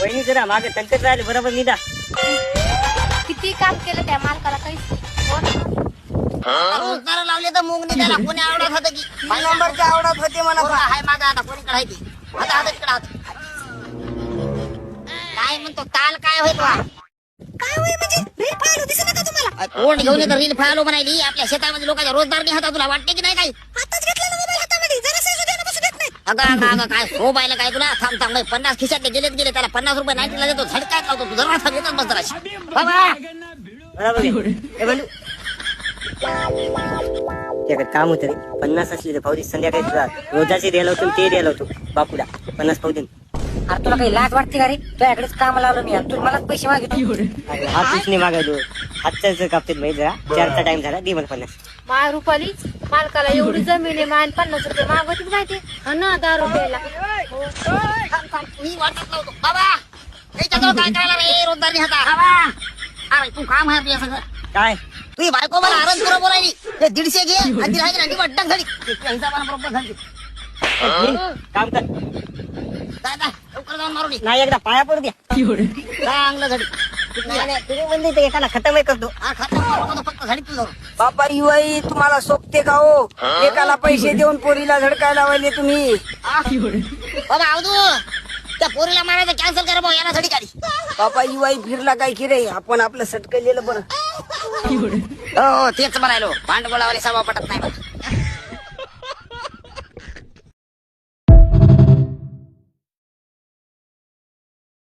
वहिनी जरा मागे तंकच राहिले बरोबर निदा. किती काम केलं त्या मालकाला काहीच रोजगार लावले तर मूग निघाला कोणी आवडत होतं की नंबरच्या आवडत होते मला पोरं आहे माझा आता कोणीकडे आहे ती आता आता तिकडे हात काय म्हणतो ताल काय होय तो काय होय म्हणजे रील पाहिलं दिसत का तुम्हाला? कोण घेऊन येतं रील फायलो म्हणायली आपल्या शेतामध्ये लोकांच्या रोजगार नाही होता तुला वाटते की नाही काही आताच घेतला ना मोबाईल हातामध्ये जरा सेजू द्या बसू देत नाही. अगं काय हो पाहिलं काय तुला थांब 50 खिशातले गेलेत गेले त्याला 50 रुपये 90 ला देतो झडकाय लावतो तू जरा थांब येतच बस जराशी बाबा बरोबर आहे. ए बंडू त्याकडे काम होतं रे 50 असले तर पावती संध्याकाळी तुला रोजाचे द्यायला होतो ते द्यायला होतो बापूला 50 पावती. अरे तुला काही लाज वाटते का रे तुझ्याकडेच काम लावलं मी आणि तू मलाच पैसे मागितले. हात पिशने मागायलो हातचं कापतेत माहिती जरा 4चा टाइम झाला दे मला 50. माय रुपाली मालकाला एवढी जमीन आहे मान 50 रुपये मागवतील माहिती ना 10 रुपयाला. मी वाटत नव्हतो बाबा त्याच्याजवळ काय करायला रे रोजगार नाही होता बाबा अरे तू काम आहे आपल्या सगळं काय तुझी बायको मला आरंज करा बोलायली ते 150 घे आणि तिला आहे ना वाटतं झाली तुझ्या हिसाबाने बरोबर झाली काम कर दादा लवकर जाऊन मारून ये. नाही एकदा पाया पडू द्या. चांगलं झाली नाही, तुम्ही म्हणले ते एकाला खतम करतो. हा खाता फक्त झाली तुझं बापा युवाई तुम्हाला सोपते का हो एकाला पैसे देऊन पोरीला झडकायला लावले तुम्ही. बाबा आवदू त्या पोरीला मारायचं कॅन्सल करा भाऊ यासाठी गाडी बापा युवाई फिरला काय की रे आपण आपलं सटकलेलं बरं. हो तेच म्हणायलो भांडगोळावाले सभा पटत नाही मला